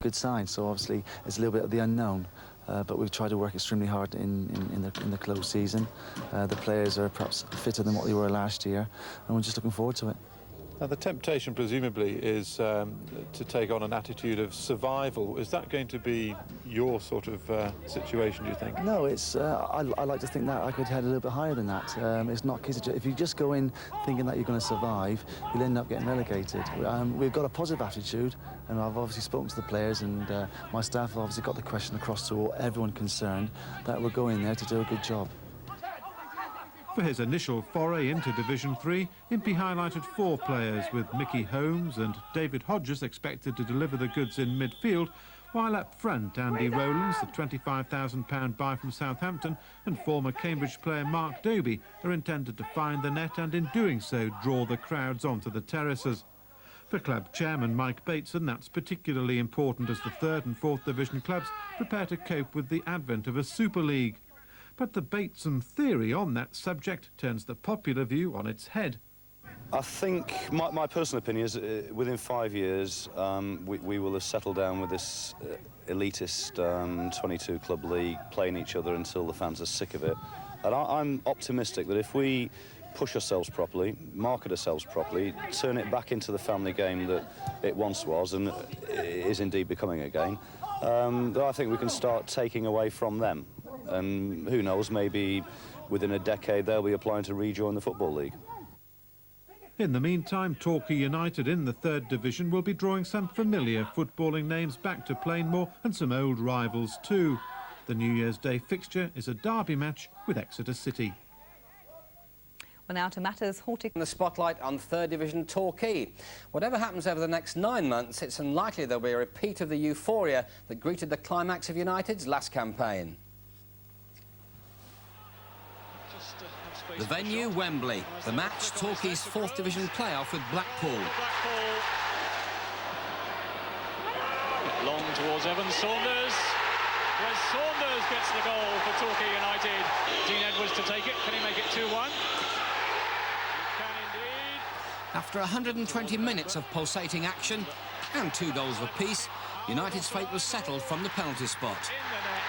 Good side, so obviously it's a little bit of the unknown. But we've tried to work extremely hard in the close season. The players are perhaps fitter than what they were last year, and we're just looking forward to it. Now, the temptation, presumably, is to take on an attitude of survival. Is that going to be your sort of situation, do you think? No, it's. I like to think that I could head a little bit higher than that. It's not a case of if you just go in thinking that you're going to survive, you'll end up getting relegated. We've got a positive attitude, and I've obviously spoken to the players, and my staff have obviously got the question across to everyone concerned that we're going there to do a good job. For his initial foray into Division 3, Impey highlighted 4 players, with Mickey Holmes and David Hodges expected to deliver the goods in midfield, while up front Andy Rowlands, the £25,000 buy from Southampton, and former Cambridge player Mark Doby are intended to find the net and in doing so draw the crowds onto the terraces. For club chairman Mike Bateson, that's particularly important as the 3rd and 4th Division clubs prepare to cope with the advent of a Super League. But the Bateson theory on that subject turns the popular view on its head. I think my personal opinion is within 5 years we will have settled down with this elitist 22-club league, playing each other until the fans are sick of it. And I'm optimistic that if we push ourselves properly, market ourselves properly, turn it back into the family game that it once was and is indeed becoming again, that I think we can start taking away from them. And who knows, maybe within a decade they'll be applying to rejoin the Football League. In the meantime, Torquay United in the 3rd Division will be drawing some familiar footballing names back to Plainmoor and some old rivals too. The New Year's Day fixture is a derby match with Exeter City. Well, now to matters horticulture. The spotlight on 3rd Division Torquay. Whatever happens over the next 9 months, it's unlikely there'll be a repeat of the euphoria that greeted the climax of United's last campaign. The venue, Wembley. The match, Torquay's 4th Division playoff with Blackpool. Long towards Evan Saunders. Where Saunders gets the goal for Torquay United. Dean Edwards to take it. Can he make it 2-1? He can indeed. After 120 minutes of pulsating action and 2 goals apiece, United's fate was settled from the penalty spot. In the net.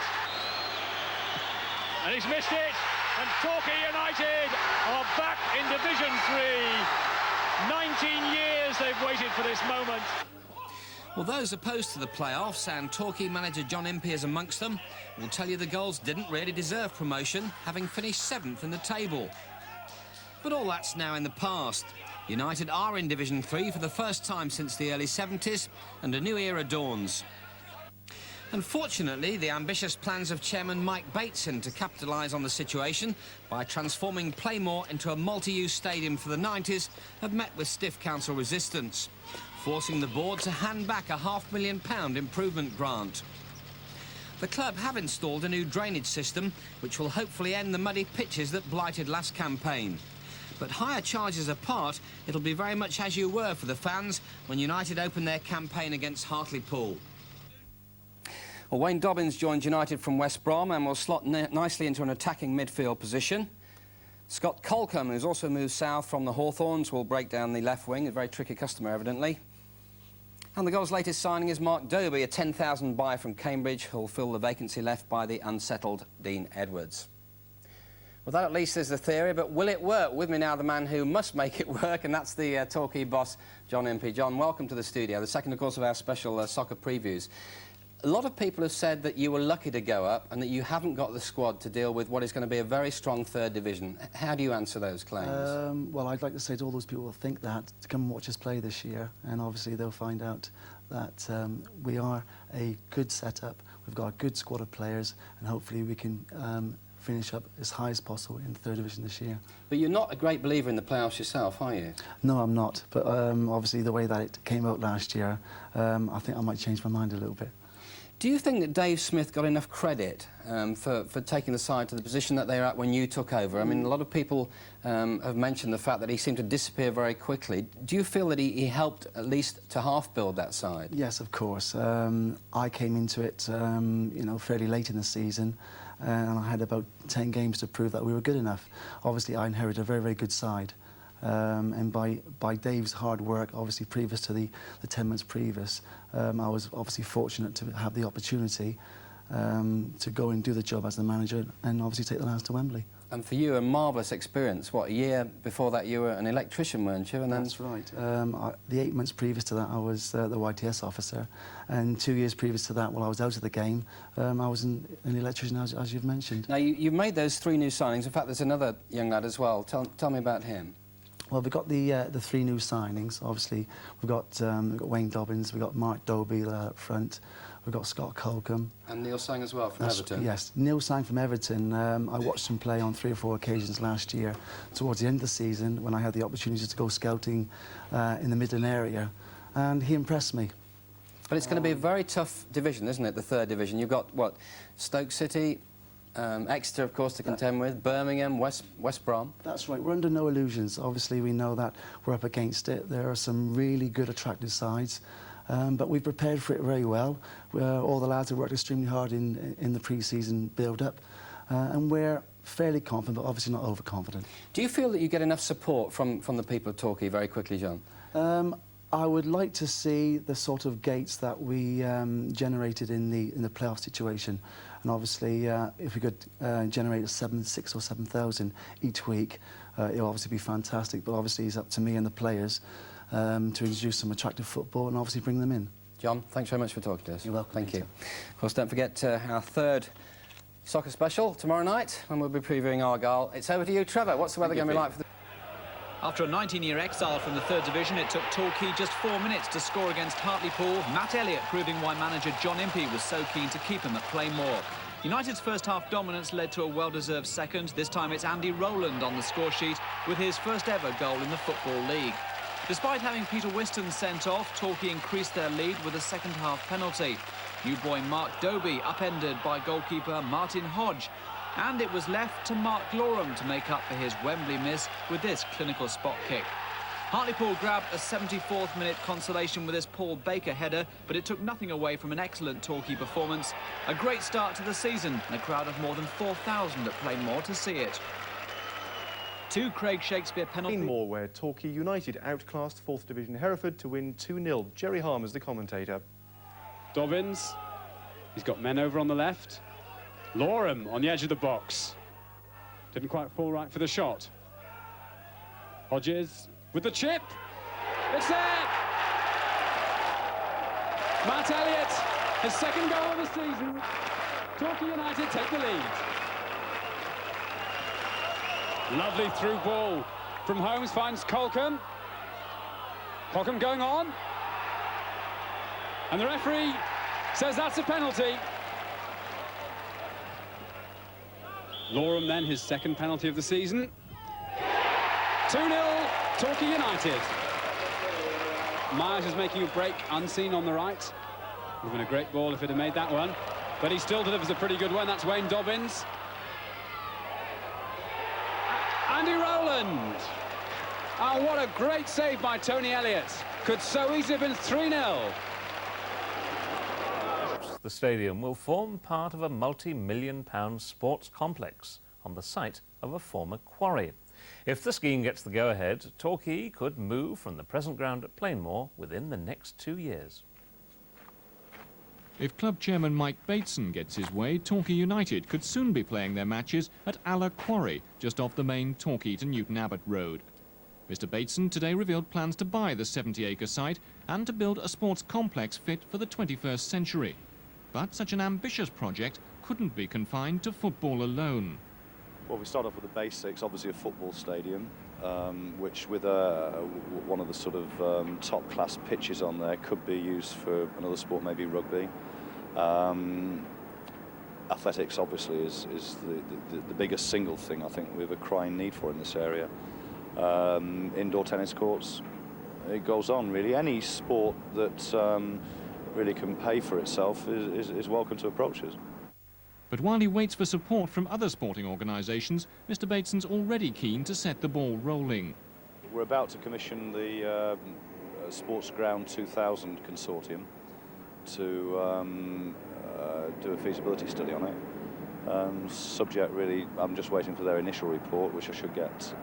And he's missed it. And Torquay United are back in Division 3. 19 years they've waited for this moment. Well, those opposed to the playoffs, and Torquay manager John Impey is amongst them, will tell you the Gulls didn't really deserve promotion, having finished 7th in the table. But all that's now in the past. United are in Division 3 for the first time since the early 70s, and a new era dawns. Unfortunately, the ambitious plans of chairman Mike Bateson to capitalise on the situation by transforming Plainmoor into a multi-use stadium for the 90s have met with stiff council resistance, forcing the board to hand back a £500,000 improvement grant. The club have installed a new drainage system which will hopefully end the muddy pitches that blighted last campaign. But higher charges apart, it'll be very much as you were for the fans when United opened their campaign against Hartlepool. Well, Wayne Dobbins joined United from West Brom and will slot nicely into an attacking midfield position. Scott Colcombe, who's also moved south from the Hawthorns, will break down the left wing, a very tricky customer, evidently. And the Gulls' latest signing is Mark Doby, a £10,000 buy from Cambridge, who'll fill the vacancy left by the unsettled Dean Edwards. Well, that at least is the theory, but will it work? With me now, the man who must make it work, and that's the Torquay boss, John Impey. John, welcome to the studio, the second, of course, of our special soccer previews. A lot of people have said that you were lucky to go up and that you haven't got the squad to deal with what is going to be a very strong 3rd Division. How do you answer those claims? Well, I'd like to say to all those people who think that to come and watch us play this year, and obviously they'll find out that we are a good setup, we've got a good squad of players, and hopefully we can finish up as high as possible in the 3rd Division this year. But you're not a great believer in the playoffs yourself, are you? No, I'm not, but obviously the way that it came out last year, I think I might change my mind a little bit. Do you think that Dave Smith got enough credit for taking the side to the position that they were at when you took over? I mean, a lot of people have mentioned the fact that he seemed to disappear very quickly. Do you feel that he helped at least to half-build that side? Yes, of course. I came into it, you know, fairly late in the season, and I had about 10 games to prove that we were good enough. Obviously, I inherited a very, very good side. and by Dave's hard work, obviously previous to the 10 months previous, I was obviously fortunate to have the opportunity to go and do the job as the manager and obviously take the lads to Wembley. And for you, a marvellous experience. What, a year before that you were an electrician, weren't you? And then... That's right. The 8 months previous to that, I was the YTS officer, and 2 years previous to that, while I was out of the game, I was an electrician, as you've mentioned. Now, you've made those 3 new signings. In fact, there's another young lad as well. Tell me about him. Well, we've got the 3 new signings. Obviously, we've got Wayne Dobbins, we've got Mark Doby up front, we've got Scott Colcombe. And Neil Sang as well from Everton. Yes, Neil Sang from Everton. I watched him play on 3 or 4 occasions last year, towards the end of the season, when I had the opportunity to go scouting in the Midland area, and he impressed me. But it's going to be a very tough division, isn't it, the 3rd division? You've got, what, Stoke City, Exeter, of course, to contend with, Birmingham, West Brom. That's right. We're under no illusions. Obviously, we know that we're up against it. There are some really good, attractive sides, but we've prepared for it very well. All the lads have worked extremely hard in the pre-season build-up, and we're fairly confident, but obviously not overconfident. Do you feel that you get enough support from the people of Torquay very quickly, John? I would like to see the sort of gates that we generated in the playoff situation, and obviously if we could generate 6,000 or 7,000 each week, it'll obviously be fantastic. But obviously it's up to me and the players to introduce some attractive football and obviously bring them in. John, thanks very much for talking to us. You're welcome. Thank you. Of course, don't forget our 3rd soccer special tomorrow night, when we'll be previewing Argyle. It's over to you, Trevor. What's the weather going to be like for the... After a 19-year exile from the 3rd Division, it took Torquay just 4 minutes to score against Hartlepool. Matt Elliott proving why manager John Impey was so keen to keep him at Plainmoor. United's first-half dominance led to a well-deserved second. This time it's Andy Rowland on the score-sheet with his first-ever goal in the Football League. Despite having Peter Whiston sent off, Torquay increased their lead with a second-half penalty. New boy Mark Doby upended by goalkeeper Martin Hodge. And it was left to Mark Loram to make up for his Wembley miss with this clinical spot kick. Hartlepool grabbed a 74th minute consolation with this Paul Baker header, but it took nothing away from an excellent Torquay performance. A great start to the season and a crowd of more than 4,000 at Plainmoor to see it. 2 Craig Shakespeare penalties. Plainmoor, where Torquay United outclassed 4th Division Hereford to win 2-0. Jerry Harmer's the commentator. Dobbins, he's got men over on the left. Loram on the edge of the box. Didn't quite fall right for the shot. Hodges with the chip. It's there! Matt Elliott, his 2nd goal of the season. Torquay United take the lead. Lovely through ball from Holmes, finds Colcombe. Colcombe going on. And the referee says that's a penalty. Loram then, his 2nd penalty of the season. 2-0, Torquay United. Myers is making a break unseen on the right. Would have been a great ball if it had made that one. But he still delivers a pretty good one. That's Wayne Dobbins. Andy Rowland. Oh, what a great save by Tony Elliott. Could so easily have been 3-0. The stadium will form part of a multi-million-pound sports complex on the site of a former quarry. If the scheme gets the go-ahead, Torquay could move from the present ground at Plainmoor within the next 2 years. If club chairman Mike Bateson gets his way, Torquay United could soon be playing their matches at Aller Quarry, just off the main Torquay to Newton Abbot road. Mr Bateson today revealed plans to buy the 70-acre site and to build a sports complex fit for the 21st century. But such an ambitious project couldn't be confined to football alone. Well, we start off with the basics, obviously a football stadium, which with one of the sort of top-class pitches on there could be used for another sport, maybe rugby. Athletics, obviously, is the biggest single thing I think we have a crying need for in this area. Indoor tennis courts, it goes on, really. Any sport that really can pay for itself is welcome to approach us. But while he waits for support from other sporting organisations, Mr Bateson's already keen to set the ball rolling. We're about to commission the Sports Ground 2000 consortium to do a feasibility study on it. Subject really, I'm just waiting for their initial report, which I should get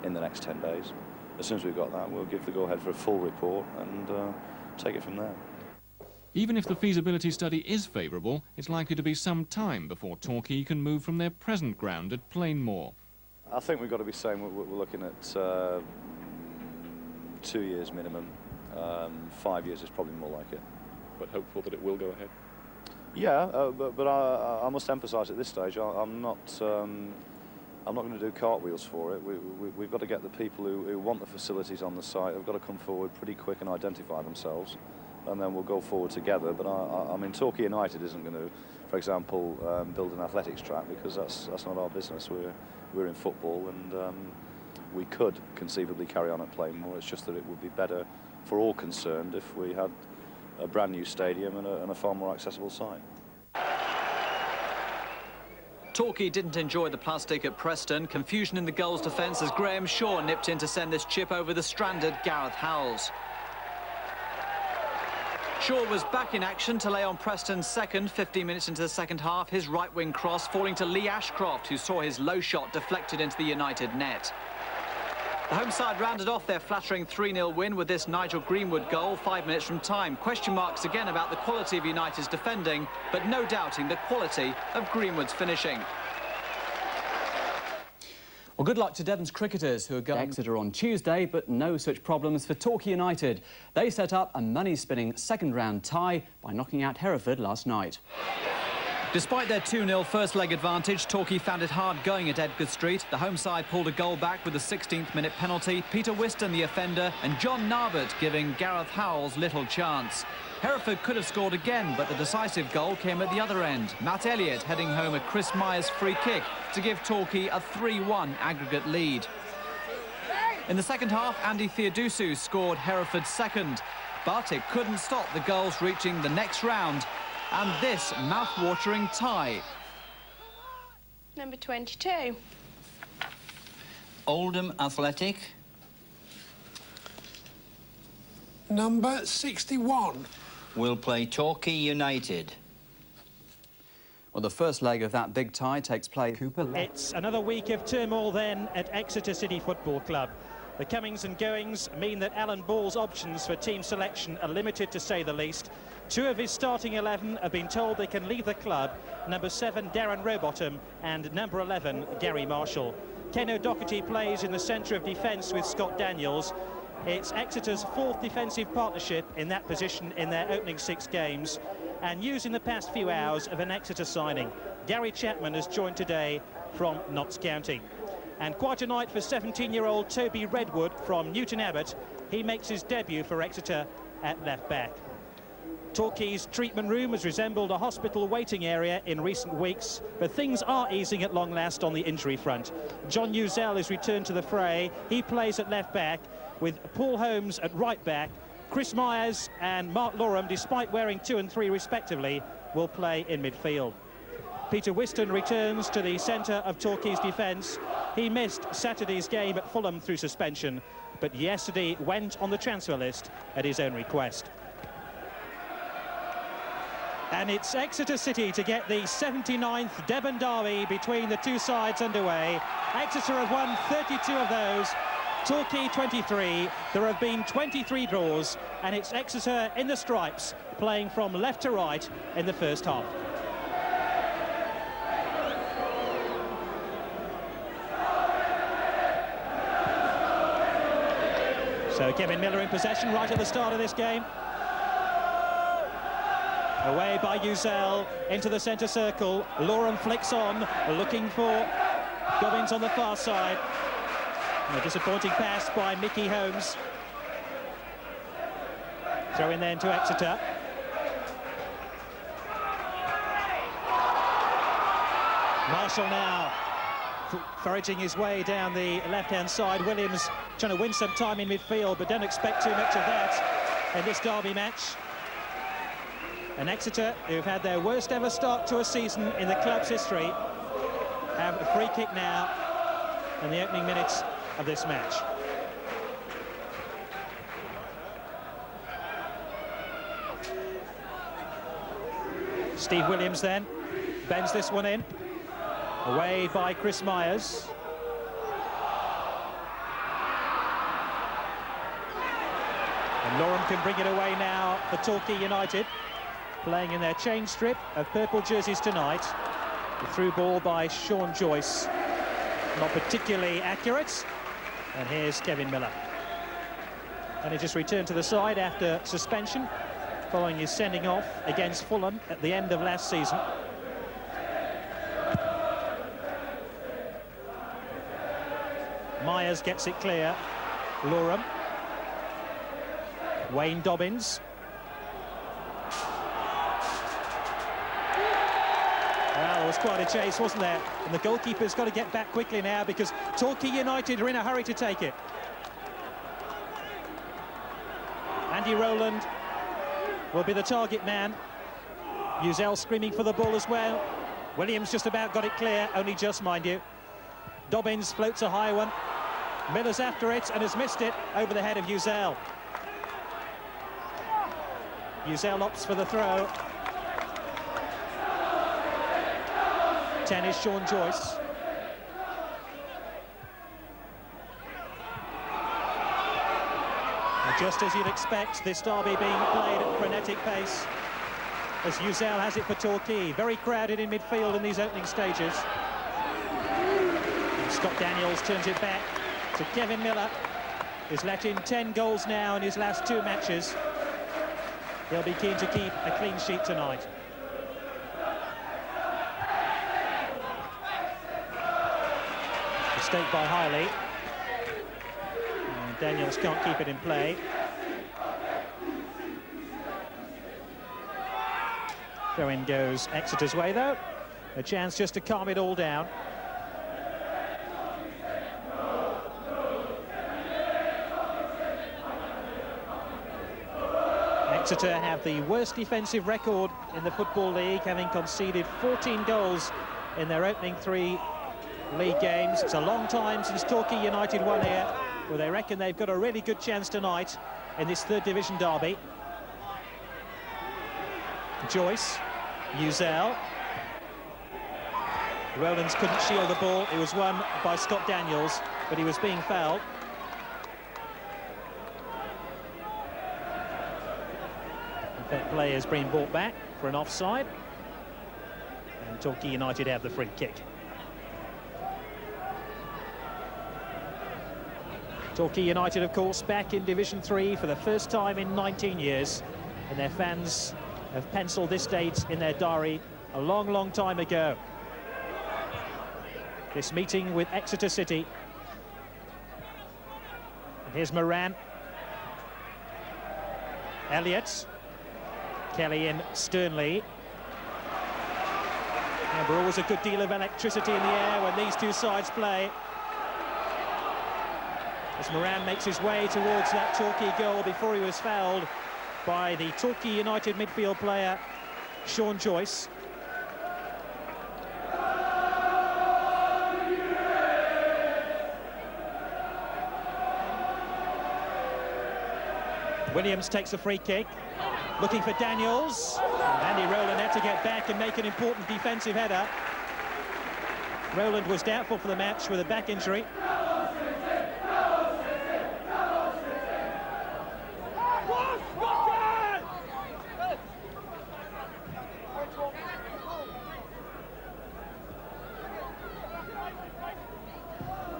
in the next 10 days. As soon as we've got that, we'll give the go-ahead for a full report and take it from there. Even if the feasibility study is favourable, it's likely to be some time before Torquay can move from their present ground at Plainmoor. I think we've got to be saying we're looking at 2 years minimum. 5 years is probably more like it. But hopeful that it will go ahead. Yeah, but I must emphasise at this stage, I'm not going to do cartwheels for it. We've got to get the people who want the facilities on the site have got to come forward pretty quick and identify themselves, and then we'll go forward together. But I mean, Torquay United isn't going to, for example, build an athletics track, because that's not our business. We're in football, and we could conceivably carry on at Plainmoor. It's just that it would be better for all concerned if we had a brand new stadium and a far more accessible site. Torquay didn't enjoy the plastic at Preston. Confusion in the goals defence as Graham Shaw nipped in to send this chip over the stranded Gareth Howells. Shaw was back in action to lay on Preston's second 15 minutes into the second half. His right-wing cross falling to Lee Ashcroft, who saw his low shot deflected into the United net. The home side rounded off their flattering 3-0 win with this Nigel Greenwood goal 5 minutes from time. Question marks again about the quality of United's defending, but no doubting the quality of Greenwood's finishing. Well, good luck to Devon's cricketers who are going to Exeter on Tuesday, but no such problems for Torquay United. They set up a money-spinning second-round tie by knocking out Hereford last night. Despite their 2-0 first-leg advantage, Torquay found it hard going at Edgar Street. The home side pulled a goal back with a 16th-minute penalty. Peter Whiston, the offender, and John Narbert giving Gareth Howells little chance. Hereford could have scored again, but the decisive goal came at the other end. Matt Elliott heading home a Chris Myers free kick to give Torquay a 3-1 aggregate lead. In the second half, Andy Theodosou scored Hereford's second, but it couldn't stop the goals reaching the next round and this mouth-watering tie. Number 22. Oldham Athletic. Number 61. Will play Torquay United. Well, the first leg of that big tie takes place. It's another week of turmoil then at Exeter City Football Club. The comings and goings mean that Alan Ball's options for team selection are limited, to say the least. Two of his starting 11 have been told they can leave the club, number 7 Darren Rowbottom and number 11 Gary Marshall. Ken O'Doherty plays in the centre of defence with Scott Daniels. It's Exeter's fourth defensive partnership in that position in their opening 6 games, and news in the past few hours of an Exeter signing. Gary Chapman has joined today from Notts County. And quite a night for 17-year-old Toby Redwood from Newton Abbot. He makes his debut for Exeter at left-back. Torquay's treatment room has resembled a hospital waiting area in recent weeks, but things are easing at long last on the injury front. John Uzell is returned to the fray. He plays at left-back, with Paul Holmes at right-back. Chris Myers and Mark Lorham, despite wearing 2 and 3 respectively, will play in midfield. Peter Whiston returns to the centre of Torquay's defence. He missed Saturday's game at Fulham through suspension, but yesterday went on the transfer list at his own request. And it's Exeter City to get the 79th Devon derby between the two sides underway. Exeter have won 32 of those, Torquay 23. There have been 23 draws, and it's Exeter in the stripes, playing from left to right in the first half. So Kevin Miller in possession right at the start of this game. Away by Uzell, into the centre circle. Lorham flicks on, looking for Gobbins on the far side. And a disappointing pass by Mickey Holmes. Throw in then to Exeter. Marshall now foraging his way down the left-hand side. Williams trying to win some time in midfield, but don't expect too much of that in this derby match. And Exeter, who've had their worst ever start to a season in the club's history, have a free kick now in the opening minutes of this match. Steve Williams then, Bends this one in. Away by Chris Myers. And Lorem can bring it away now for Torquay United, playing in their change strip of purple jerseys tonight. The through ball by Sean Joyce, not particularly accurate. And here's Kevin Miller. And he just returned to the side after suspension, following his sending off against Fulham at the end of last season. Myers gets it clear. Lorem. Wayne Dobbins. Well, there was quite a chase, wasn't there? And the goalkeeper's got to get back quickly now because Torquay United are in a hurry to take it. Andy Rowland will be the target man. Uzel screaming for the ball as well. Williams just about got it clear, only just, mind you. Dobbins floats a high one. Miller's after it and has missed it over the head of Uzel. Uzel opts for the throw. 10 is Sean Joyce. And just as you'd expect, this derby being played at frenetic pace, as Uzel has it for Torquay. Very crowded in midfield in these opening stages. And Scott Daniels turns it back to Kevin Miller, who's let in 10 goals now in his last 2 matches. They'll be keen to keep a clean sheet tonight. Mistake by Hiley. And Daniels can't keep it in play. Throw-in goes Exeter's way, though. A chance just to calm it all down. Exeter have the worst defensive record in the Football League, having conceded 14 goals in their opening 3 league games. It's a long time since Torquay United won here, well, they reckon they've got a really good chance tonight in this 3rd division derby. Joyce, Uzel. Rowlands couldn't shield the ball. It was won by Scott Daniels, but he was being fouled. That play has been brought back for an offside. And Torquay United have the free kick. Torquay United, of course, back in Division 3 for the first time in 19 years. And their fans have penciled this date in their diary a long, long time ago. This meeting with Exeter City. And here's Moran. Elliott. Kelly in sternly. And there always a good deal of electricity in the air when these two sides play. As Moran makes his way towards that Torquay goal before he was fouled by the Torquay United midfield player, Sean Joyce. Williams takes a free kick. Looking for Daniels. Andy Rowland had to get back and make an important defensive header. Rowland was doubtful for the match with a back injury.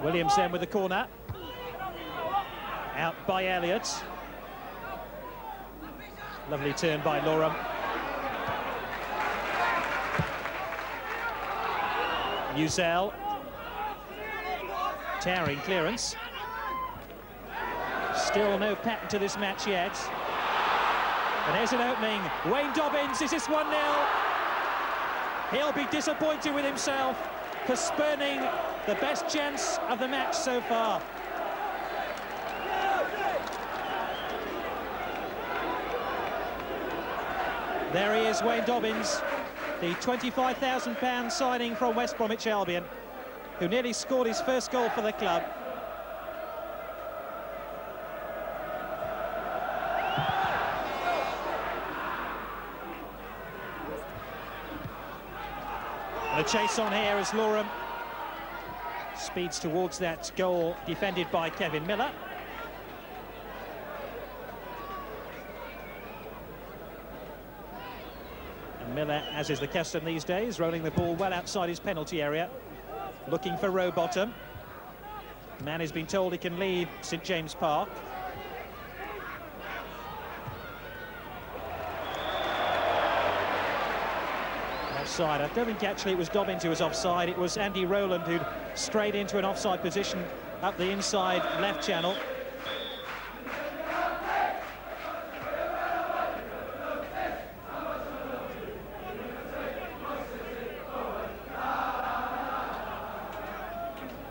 Williams then with the corner. Out by Elliott. Lovely turn by Lorem. Uzel. Towering clearance. Still no pattern to this match yet. And there's an opening. Wayne Dobbins, is this 1-0? He'll be disappointed with himself for spurning the best chance of the match so far. There he is, Wayne Dobbins, the £25,000 signing from West Bromwich Albion, who nearly scored his first goal for the club. And a chase on here as Loram speeds towards that goal defended by Kevin Miller. And Miller, as is the custom these days, rolling the ball well outside his penalty area, looking for Rowbottom. The man has been told he can leave St James Park. Offside. I don't think actually it was Dobbins who was offside. It was Andy Rowland who'd strayed into an offside position up the inside left channel.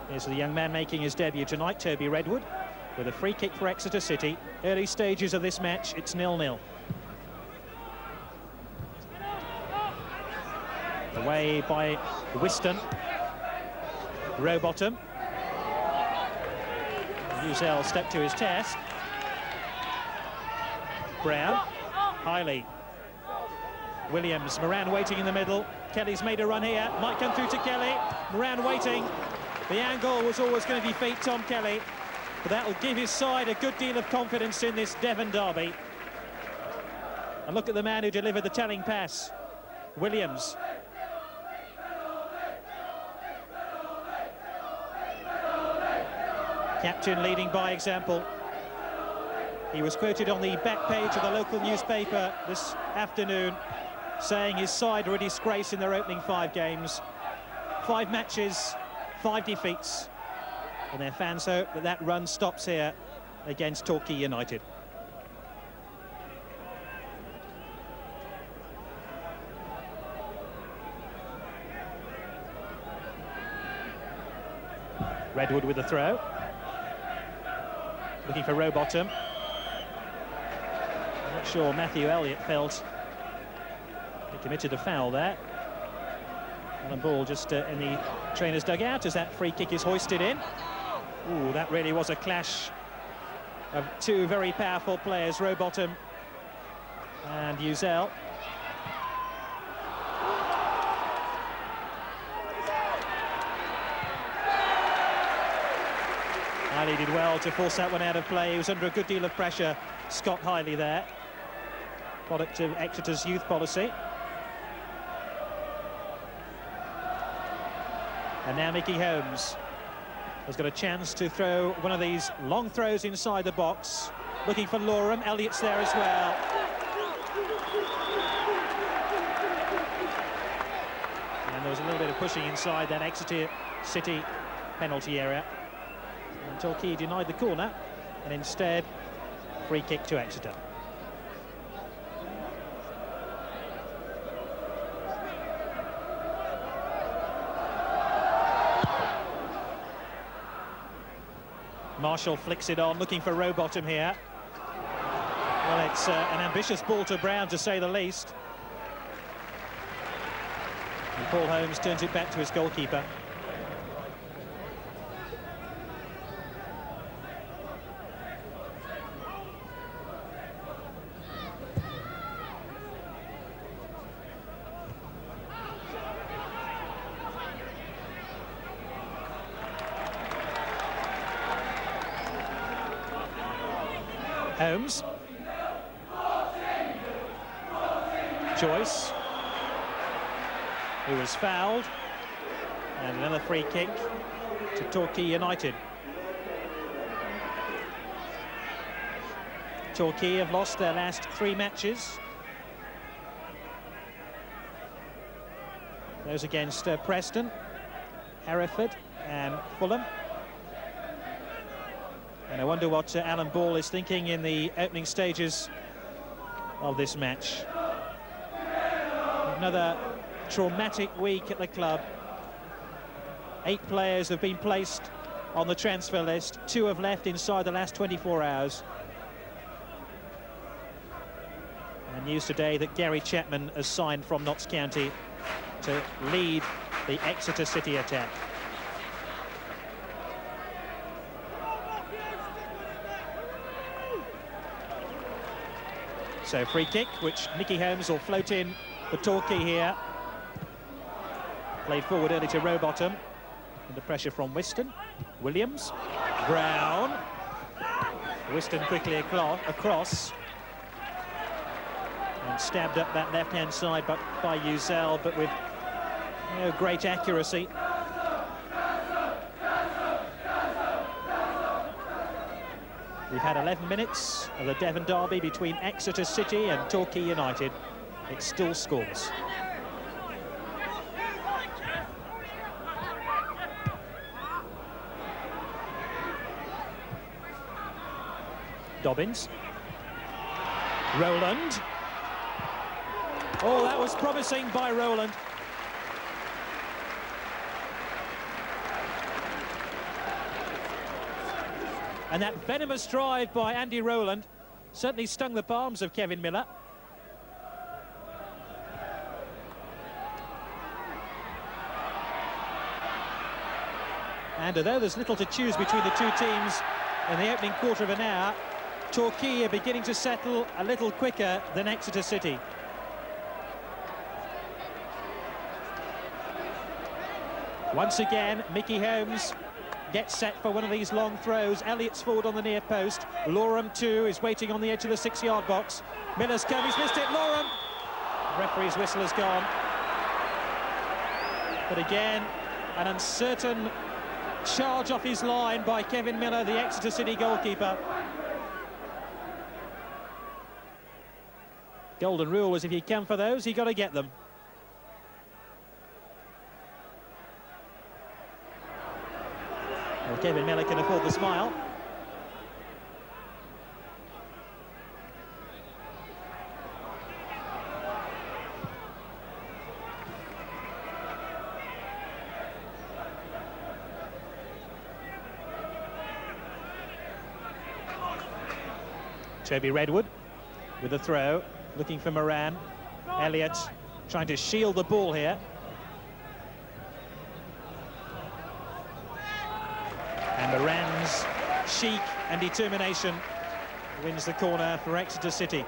Here's the young man making his debut tonight, Toby Redwood, with a free kick for Exeter City. Early stages of this match, it's 0-0. Away by Whiston. Rowbottom. Uzel stepped to his test. Brown. Hiley. Williams. Moran waiting in the middle. Kelly's made a run here. Might come through to Kelly. Moran waiting. The angle was always going to defeat Tom Kelly, but that will give his side a good deal of confidence in this Devon derby. And look at the man who delivered the telling pass. Williams. Captain leading by example. He was quoted on the back page of the local newspaper this afternoon, saying his side were a disgrace in their opening 5 games. 5 matches, 5 defeats. And their fans hope that that run stops here against Torquay United. Redwood with the throw. Looking for Rowbottom. I'm not sure Matthew Elliott felt he committed a foul there. Alan Ball just in the trainer's dugout as that free kick is hoisted in. Ooh, that really was a clash of 2 very powerful players, Rowbottom and Uzel. Hiley did well to force that one out of play. He was under a good deal of pressure, Scott Hiley there. Product of Exeter's youth policy. And now Mickey Holmes has got a chance to throw one of these long throws inside the box. Looking for Loram. Elliott's there as well. And there was a little bit of pushing inside that Exeter City penalty area. And Torquay denied the corner, and instead, free kick to Exeter. Marshall flicks it on, looking for Rowbottom here. Well, it's an ambitious ball to Brown, to say the least. And Paul Holmes turns it back to his goalkeeper. Holmes. Joyce, who was fouled, and another free kick to Torquay United. Torquay have lost their last 3 matches. Those against Preston, Hereford and Fulham. And I wonder what Alan Ball is thinking in the opening stages of this match. Another traumatic week at the club. 8 players have been placed on the transfer list. 2 have left inside the last 24 hours. And news today that Gary Chapman has signed from Notts County to lead the Exeter City attack. So free kick, which Mickey Holmes will float in for Torquay here. Played forward early to Rowbottom. Under pressure from Whiston. Williams. Brown. Whiston quickly across. And stabbed up that left-hand side by Uzel, but with no great accuracy. We've had 11 minutes of the Devon derby between Exeter City and Torquay United. It still scores. Dobbins. Rowland. Oh, that was promising by Rowland. And that venomous drive by Andy Rowland certainly stung the palms of Kevin Miller. And although there's little to choose between the two teams in the opening quarter of an hour, Torquay are beginning to settle a little quicker than Exeter City. Once again, Mickey Holmes gets set for one of these long throws. Elliott's forward on the near post. Loram, too, is waiting on the edge of the 6-yard box. Miller's come, he's missed it. Loram! The referee's whistle has gone. But again, an uncertain charge off his line by Kevin Miller, the Exeter City goalkeeper. Golden rule was if you come for those, you got to get them. Well, Kevin Miller can afford the smile. Toby Redwood with a throw, looking for Moran. Elliott trying to shield the ball here. And Moran's chic and determination wins the corner for Exeter City.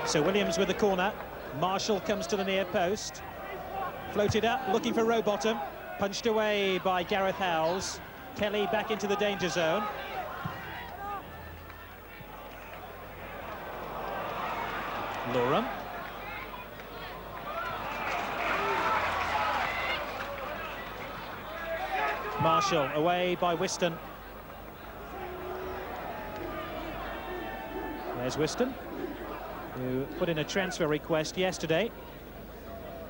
So Williams with the corner. Marshall comes to the near post. Floated up, looking for Rowbottom. Punched away by Gareth Howells. Kelly back into the danger zone. Loram. Marshall away by Whiston. There's Whiston, who put in a transfer request yesterday.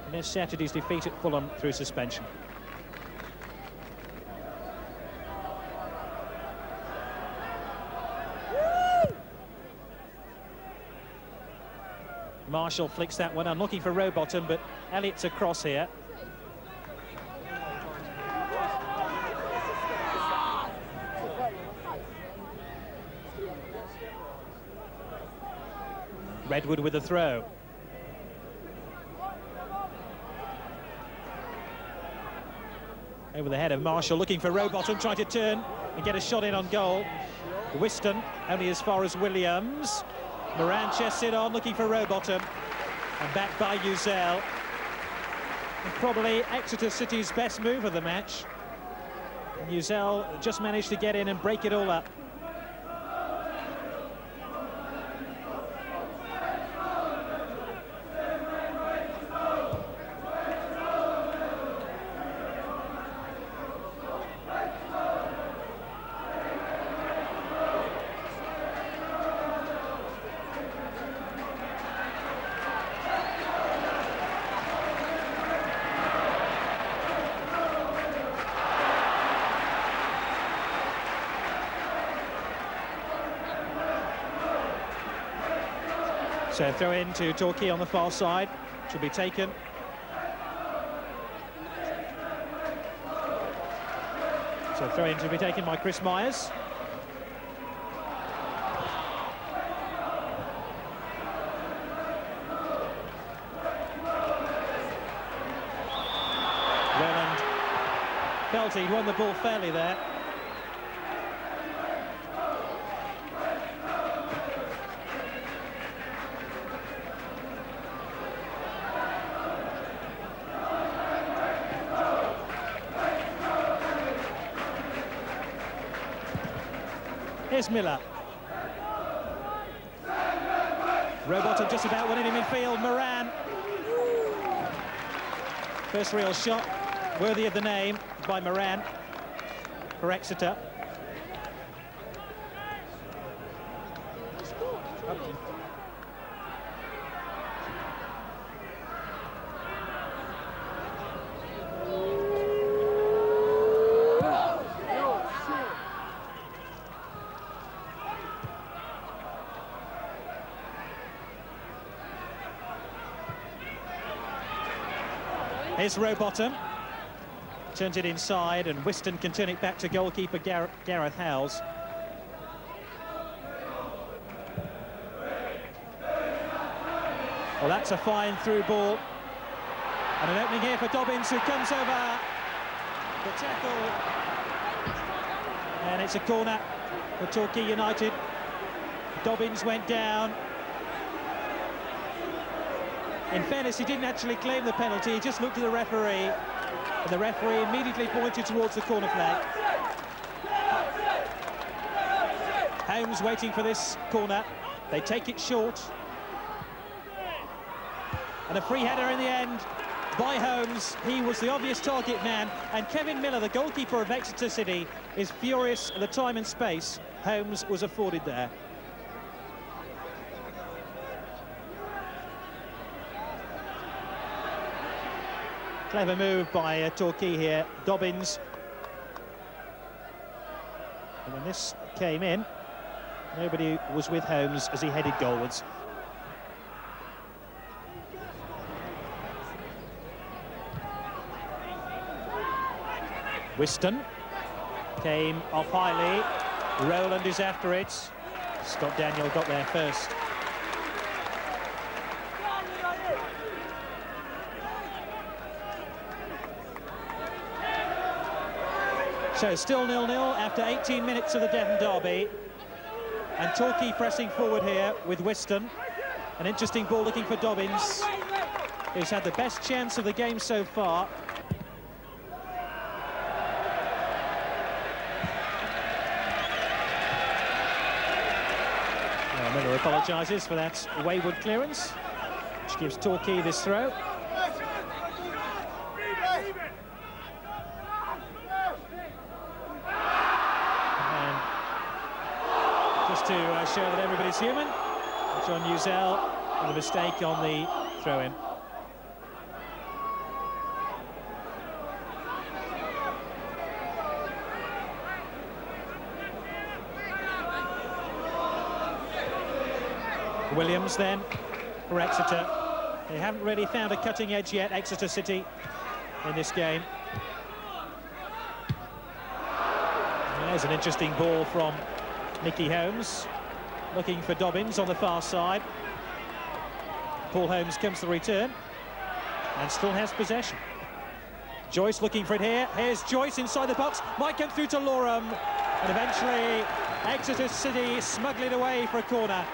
And there's Saturday's defeat at Fulham through suspension. Marshall flicks that one. I'm looking for Rowbottom, but Elliott's across here. Redwood with the throw. Over the head of Marshall, looking for Rowbottom, trying to turn and get a shot in on goal. Whiston only as far as Williams. Moran chests it on, looking for Rowbottom. And back by Uzel. And probably Exeter City's best move of the match. And Uzel just managed to get in and break it all up. So throw in to Torquay on the far side, which will be taken. So throw in to be taken by Chris Myers. Rowland felt he'd won the ball fairly there. Here's Miller. Rowbottom just about winning him in midfield. Moran. First real shot, worthy of the name, by Moran for Exeter. Here's Rowbottom. Turns it inside, and Whiston can turn it back to goalkeeper Gareth Howells. Well, that's a fine through ball. And an opening here for Dobbins, who comes over the tackle. And it's a corner for Torquay United. Dobbins went down. In fairness, he didn't actually claim the penalty, he just looked at the referee, and the referee immediately pointed towards the corner flag. Holmes waiting for this corner. They take it short. And a free header in the end by Holmes. He was the obvious target man, and Kevin Miller, the goalkeeper of Exeter City, is furious at the time and space Holmes was afforded there. Clever move by Torquay here, Dobbins. And when this came in, nobody was with Holmes as he headed goalwards. Whiston came off highly. Rowland is after it. Scott Daniel got there first. So still 0-0 after 18 minutes of the Devon derby. And Torquay pressing forward here with Whiston. An interesting ball looking for Dobbins, who's had the best chance of the game so far. Miller apologises for that wayward clearance, which gives Torquay this throw. Just to show that everybody's human, John Uzel with a mistake on the throw-in. Williams then for Exeter. They haven't really found a cutting edge yet, Exeter City, in this game. And there's an interesting ball from Mickey Holmes, looking for Dobbins on the far side. Paul Holmes comes to the return and still has possession. Joyce looking for it here. Here's Joyce inside the box, might come through to Loram, and eventually Exeter City smuggle it away for a corner.